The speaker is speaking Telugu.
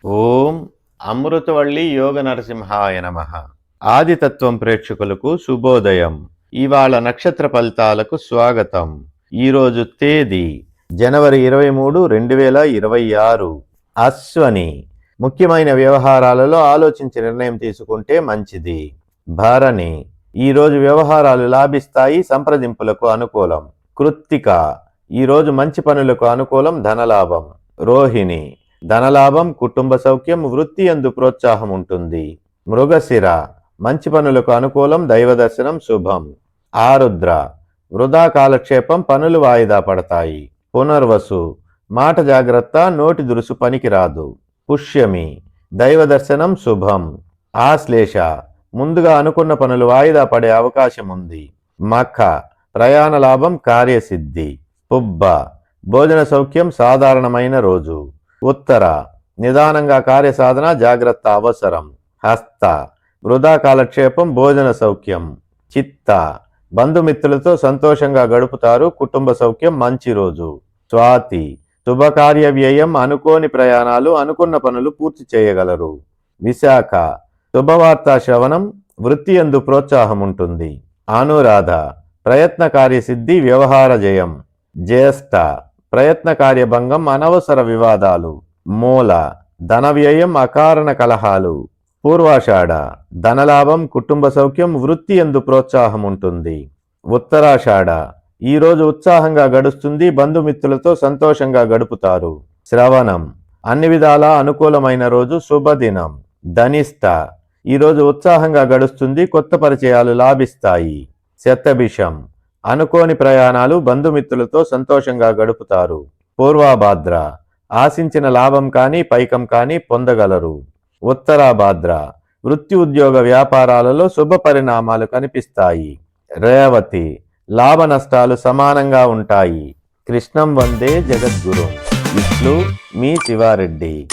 ఓం అమృతవల్లి యోగ నరసింహాయ నమః. ఆదితత్వం ప్రేక్షకులకు శుభోదయం. ఇవాళ నక్షత్ర ఫలితాలకు స్వాగతం. ఈరోజు తేదీ జనవరి 23, 2026. అశ్వని. ముఖ్యమైన వ్యవహారాలలో ఆలోచించి నిర్ణయం తీసుకుంటే మంచిది. భరణి. ఈరోజు వ్యవహారాలు లాభిస్తాయి, సంప్రదింపులకు అనుకూలం. కృత్తిక. ఈరోజు మంచి పనులకు అనుకూలం, ధనలాభం. రోహిణి. ధనలాభం, కుటుంబ సౌఖ్యం, వృత్తి యందు ప్రోత్సాహం ఉంటుంది. మృగశిర. మంచి పనులకు అనుకూలం, దైవ దర్శనం శుభం. ఆరుద్ర. వృధా కాలక్షేపం, పనులు వాయిదా పడతాయి. పునర్వసు. మాట జాగ్రత్త, నోటి దురుసు పనికిరాదు. పుష్యమి. దైవ దర్శనం శుభం. ఆశ్లేష. ముందుగా అనుకున్న పనులు వాయిదా పడే అవకాశం ఉంది. మఖ. ప్రయాణ లాభం, కార్యసిద్ధి. పుబ్బ. భోజన సౌఖ్యం, సాధారణమైన రోజు. ఉత్తర. నిదానంగా కార్యసాధన, జాగ్రత్త అవసరం. హస్త. వృధా కాలక్షేపం, భోజన సౌఖ్యం. చిత్త. బంధుమిత్రులతో సంతోషంగా గడుపుతారు, కుటుంబ సౌఖ్యం, మంచి రోజు. స్వాతి. శుభకార్య వ్యయం, అనుకోని ప్రయాణాలు, అనుకున్న పనులు పూర్తి చేయగలరు. విశాఖ. శుభవార్తా శ్రవణం, వృత్తి యందు ప్రోత్సాహం ఉంటుంది. అనురాధ. ప్రయత్న కార్యసిద్ధి, వ్యవహార జయం. జ్యేష్ఠ. ప్రయత్న కార్యభంగం, అనవసర వివాదాలు. మూల. ధన వ్యయం, అకారణ కలహాలు. పూర్వాషాఢ. ధనలాభం, కుటుంబ సౌఖ్యం, వృత్తి యందు ప్రోత్సాహం ఉంటుంది. ఉత్తరాషాఢ. ఈరోజు ఉత్సాహంగా గడుస్తుంది, బంధుమిత్రులతో సంతోషంగా గడుపుతారు. శ్రవణం. అన్ని విధాలా అనుకూలమైన రోజు, శుభదినం. ధనిష్ట. ఈరోజు ఉత్సాహంగా గడుస్తుంది, కొత్త పరిచయాలు లాభిస్తాయి. శతభిషం. అనుకోని ప్రయాణాలు, బంధుమిత్రులతో సంతోషంగా గడుపుతారు. పూర్వాభాద్ర. ఆశించిన లాభం కానీ పైకం కానీ పొందగలరు. ఉత్తరాభాద్ర. వృత్తి ఉద్యోగ వ్యాపారాలలో శుభ పరిణామాలు కనిపిస్తాయి. రేవతి. లాభ నష్టాలు సమానంగా ఉంటాయి. కృష్ణం వందే జగద్గురు. ఇట్లు మీ శివారెడ్డి.